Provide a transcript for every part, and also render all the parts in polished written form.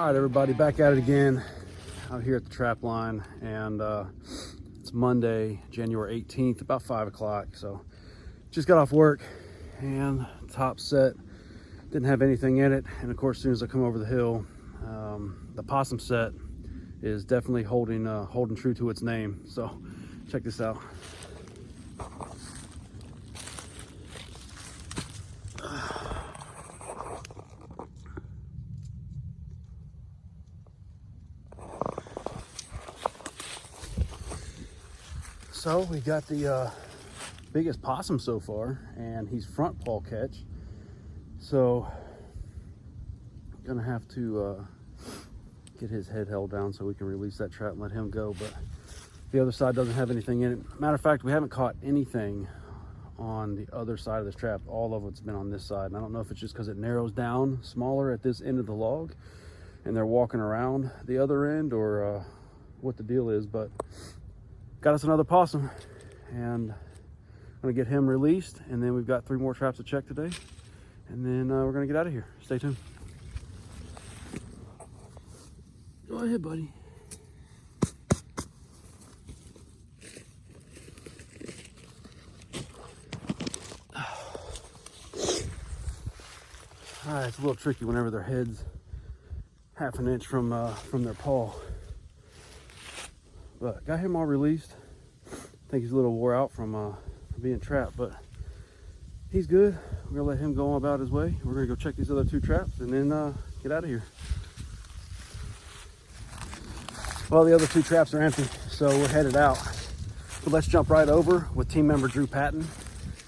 All right, everybody, back at it again out here at the trap line, and it's Monday, January 18th, about 5 o'clock. So just got off work and top set didn't have anything in it. And of course, as soon as I come over the hill, the possum set is definitely holding true to its name. So check this out. So we got the biggest possum so far, and he's front paw catch. So I'm gonna have to get his head held down so we can release that trap and let him go. But the other side doesn't have anything in it. Matter of fact, we haven't caught anything on the other side of this trap. All of it's been on this side. And I don't know if it's just because it narrows down smaller at this end of the log and they're walking around the other end, or what the deal is, but got us another possum, and I'm gonna get him released, and then we've got 3 more traps to check today, and then we're gonna get out of here. Stay tuned. Go ahead, buddy. All right, it's a little tricky whenever their head's half an inch from their paw. But got him all released. I think he's a little wore out from being trapped, but he's good. We're gonna let him go on about his way. We're gonna go check these other 2 traps and then get out of here. Well, the other 2 traps are empty, so we're headed out. So let's jump right over with team member Drew Patton,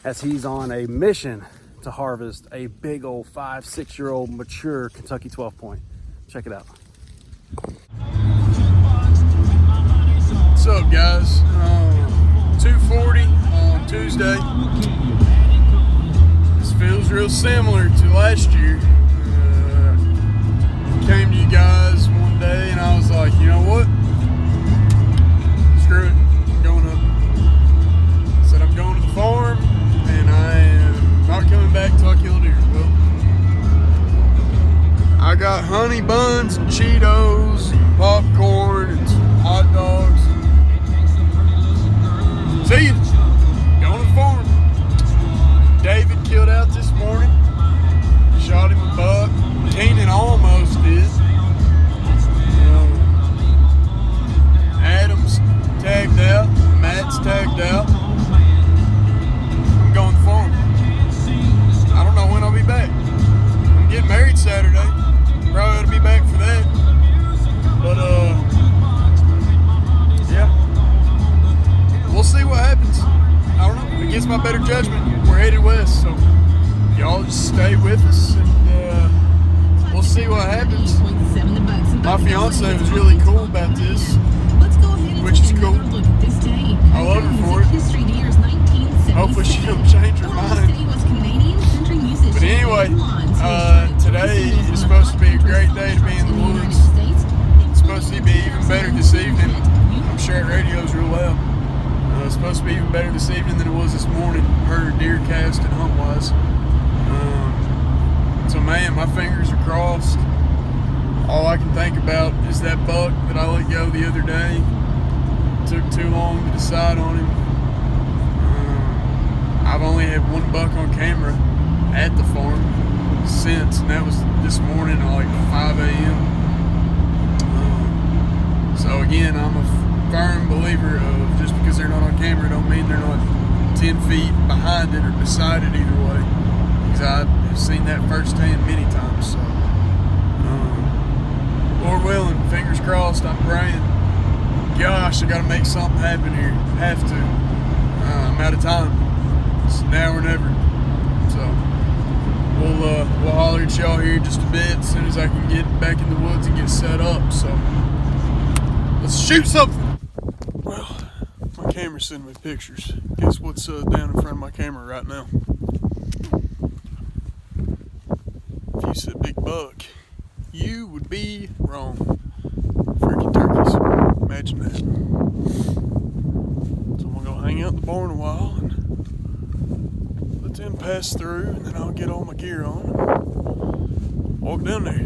as he's on a mission to harvest a big old 5-6-year-old mature Kentucky 12 point. Check it out. What's up, guys? 2:40 on Tuesday. This feels real similar to last year. Came to you guys one day and I was like, you know what? Screw it. I'm going up. Said I'm going to the farm and I am not coming back till I kill a deer. Well, I got honey buns and Cheetos, and popcorn, and some hot dogs. See you. Going to the farm. David killed out this morning. Shot him a buck. Keenan almost did. Adam's tagged out. Matt's tagged out. I'm going to the farm. I don't know when I'll be back. I'm getting married Saturday. Probably ought to be back for that. But yeah. We'll see what happens. I don't know. Against my better judgment, we're headed west. So y'all just stay with us and we'll see what happens. My fiance was really cool about this, which is cool. I love her for it. Hopefully she don't change her mind. But anyway, today is supposed to be a great day to be in the woods. It's supposed to be even better this evening. I'm sure it radio's real loud. It's supposed to be even better this evening than it was this morning. Heard deer cast and hunt wise. So man, my fingers are crossed. All I can think about is that buck that I let go the other day. Took too long to decide on him. I've only had 1 buck on camera at the farm since, and that was this morning at like 5 a.m. So again, I'm a firm believer of just because they're not on camera don't mean they're not 10 feet behind it or beside it either way, because I've seen that firsthand many times. So Lord willing, fingers crossed, I'm praying. Gosh, I gotta make something happen here. Have to. I'm out of time. It's now or never. So we'll holler at y'all here in just a bit as soon as I can get back in the woods and get set up. So let's shoot something. Well, my camera's sending me pictures. Guess what's down in front of my camera right now? If you said big buck, you would be wrong. Freaking turkeys. Imagine that. So I'm gonna go hang out in the barn a while and let them pass through, and then I'll get all my gear on and walk down there.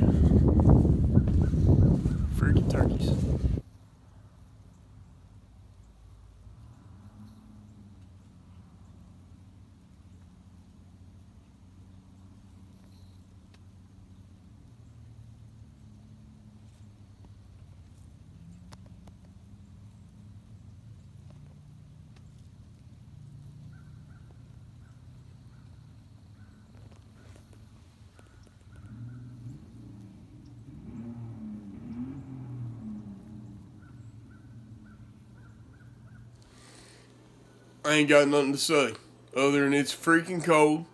I ain't got nothing to say other than it's freaking cold.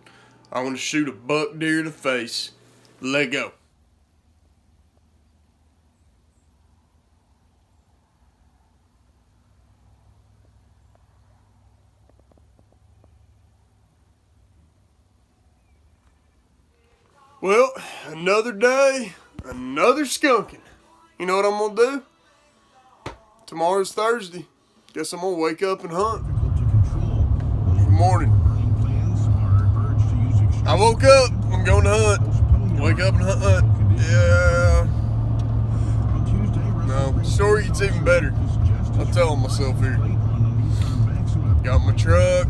I want to shoot a buck deer in the face. Let go. Well, another day, another skunking. You know what I'm going to do? Tomorrow's Thursday. Guess I'm going to wake up and hunt. Good morning. I woke up. I'm going to hunt. Wake up and hunt. Yeah. No, the story gets even better. I'm telling myself here. Got my truck.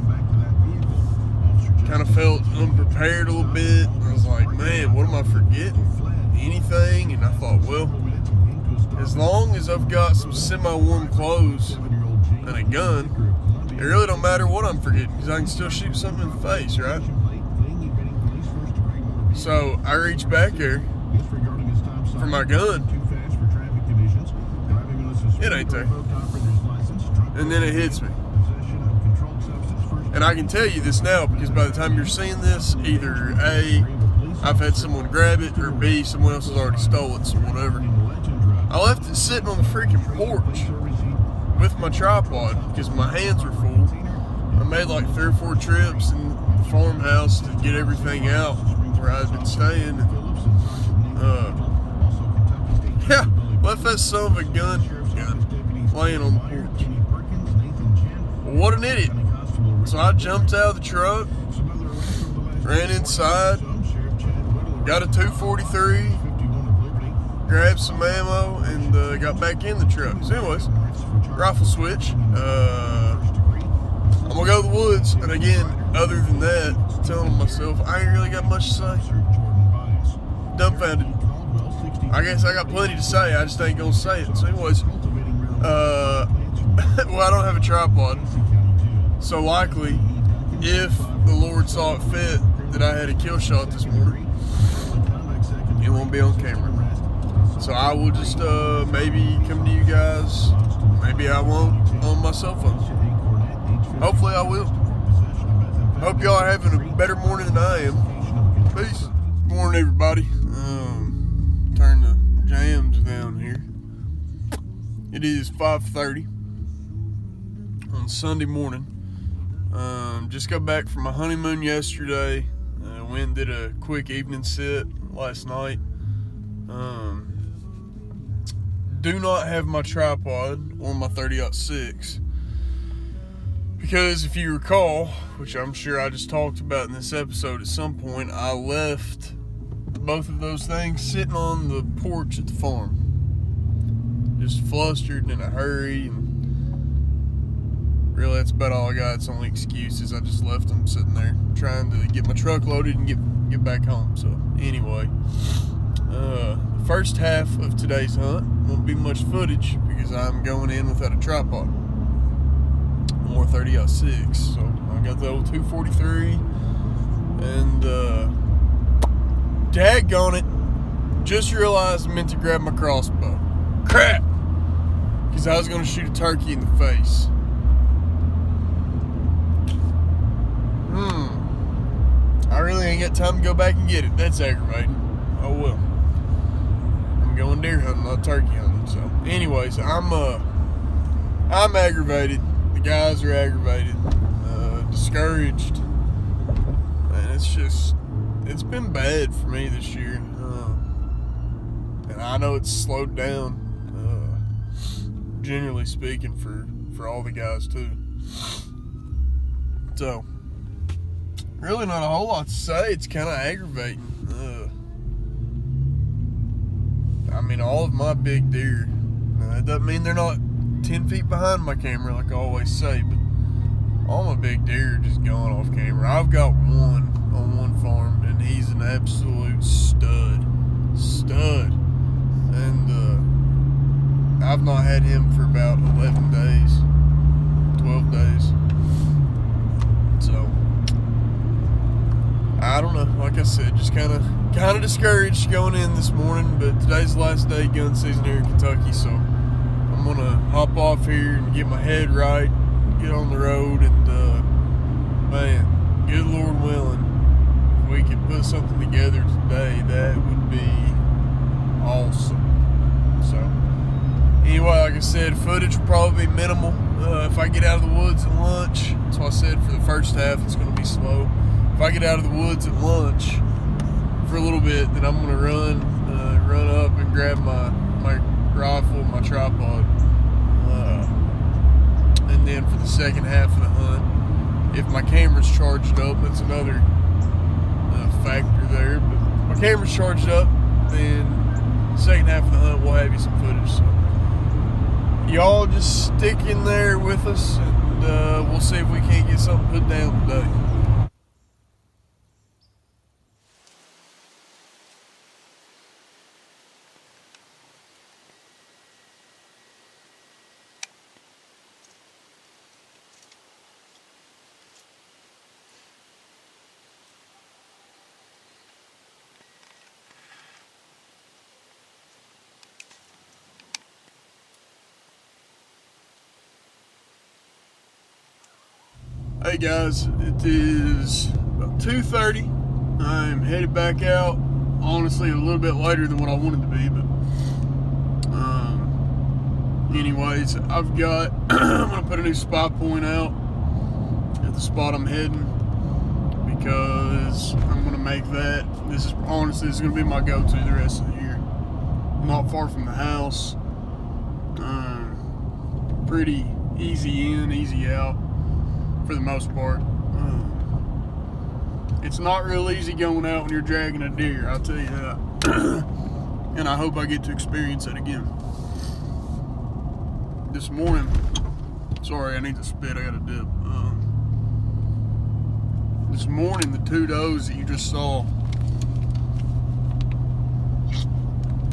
Kind of felt unprepared a little bit. I was like, man, what am I forgetting? Anything? And I thought, well, as long as I've got some semi-warm clothes and a gun, it really don't matter what I'm forgetting because I can still shoot something in the face, right? So I reach back there for my gun. It ain't there. And then it hits me. And I can tell you this now because by the time you're seeing this, either A, I've had someone grab it, or B, someone else has already stole it, so whatever. I left it sitting on the freaking porch with my tripod because my hands were full. I made like 3 or 4 trips in the farmhouse to get everything out where I'd been staying. Yeah, left that son of a gun laying on the porch. Well, what an idiot. So I jumped out of the truck, ran inside, got a 243, grabbed some ammo, and got back in the truck. So anyways, rifle switch. I'm going to go to the woods, and again, other than that, telling myself I ain't really got much to say. Dumbfounded. I guess I got plenty to say, I just ain't going to say it. So anyways, well, I don't have a tripod. So likely, if the Lord saw it fit that I had a kill shot this morning, it won't be on camera. So I will just maybe come to you guys. Maybe I won't on my cell phone. Hopefully I will. Hope y'all are having a better morning than I am. Peace. Good morning, everybody. Turn the jams down here. It is 5:30 on Sunday morning. Just got back from my honeymoon yesterday. Went and did a quick evening sit last night. Do not have my tripod or my 30-06 because if you recall, which I'm sure I just talked about in this episode at some point, I left both of those things sitting on the porch at the farm. Just flustered and in a hurry, and really, that's about all I got. It's only excuses. I just left them sitting there trying to get my truck loaded and get back home. So, anyway, the first half of today's hunt won't be much footage because I'm going in without a tripod or 30-06. So, I got the old 243 and daggone it, just realized I meant to grab my crossbow. Crap! Because I was going to shoot a turkey in the face. I really ain't got time to go back and get it. That's aggravating. Oh well. I'm going deer hunting, not turkey hunting. So, anyways, I'm aggravated. The guys are aggravated, discouraged, and it's been bad for me this year. And I know it's slowed down, generally speaking, for all the guys too. So, really not a whole lot to say. It's kind of aggravating. I mean, all of my big deer, now that doesn't mean they're not 10 feet behind my camera like I always say, but all my big deer are just going off camera. I've got one on one farm, and he's an absolute stud. And I've not had him for about 11 days, 12 days. So, I don't know. Like I said, just kind of discouraged going in this morning. But today's the last day gun season here in Kentucky, so I'm gonna hop off here and get my head right, get on the road, and Man, good Lord willing, if we could put something together today, that would be awesome. So, anyway, like I said, footage will probably be minimal. If I get out of the woods at lunch, that's why I said for the first half it's going to be slow. If I get out of the woods at lunch for a little bit, then I'm going to run up and grab my rifle, my tripod. And then for the second half of the hunt, if my camera's charged up, that's another factor there. But if my camera's charged up, then the second half of the hunt we'll have you some footage. So y'all just stick in there with us, and we'll see if we can't get something put down today. Hey guys, it is about 2:30. I'm headed back out. Honestly, a little bit later than what I wanted to be, but anyways, I've got I'm gonna put a new spy point out at the spot I'm heading, because I'm gonna make that. This is gonna be my go-to the rest of the year. Not far from the house. Pretty easy in, easy out. For the most part. It's not real easy going out when you're dragging a deer, I'll tell you that. And I hope I get to experience that again. This morning, sorry, I need to spit, I got a dip. This morning, the two does that you just saw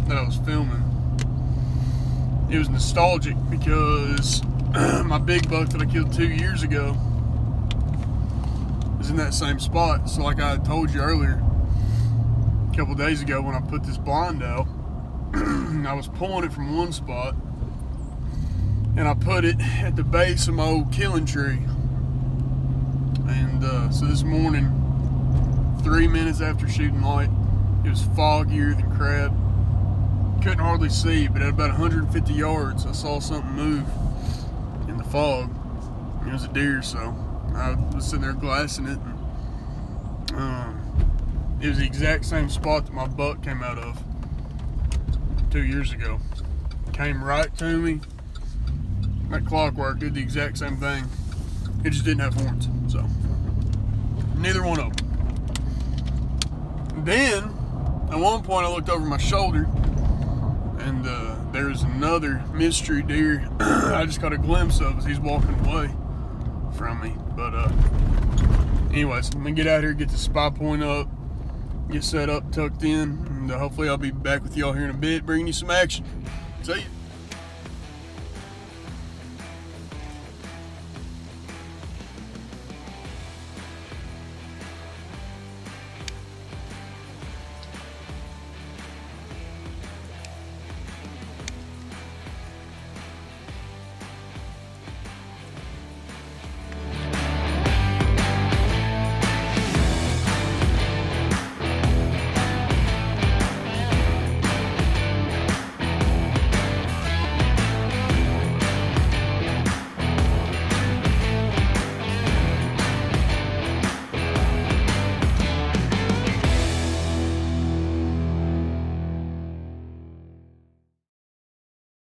that I was filming, it was nostalgic because my big buck that I killed 2 years ago in that same spot. So like I told you earlier, a couple days ago when I put this blind out, I was pulling it from one spot and I put it at the base of my old killing tree. And so this morning, 3 minutes after shooting light, it was foggier than crap. Couldn't hardly see, but at about 150 yards I saw something move in the fog. It was a deer, so I was sitting there glassing it. It was the exact same spot that my buck came out of 2 years ago. Came right to me. Like clockwork, did the exact same thing. It just didn't have horns. So, neither one of them. Then, at one point I looked over my shoulder, and there was another mystery deer I just got a glimpse of as he's walking away from me. But anyways, I'm gonna get out here, get the spy point up, get set up, tucked in, and hopefully I'll be back with y'all here in a bit, bringing you some action. See ya.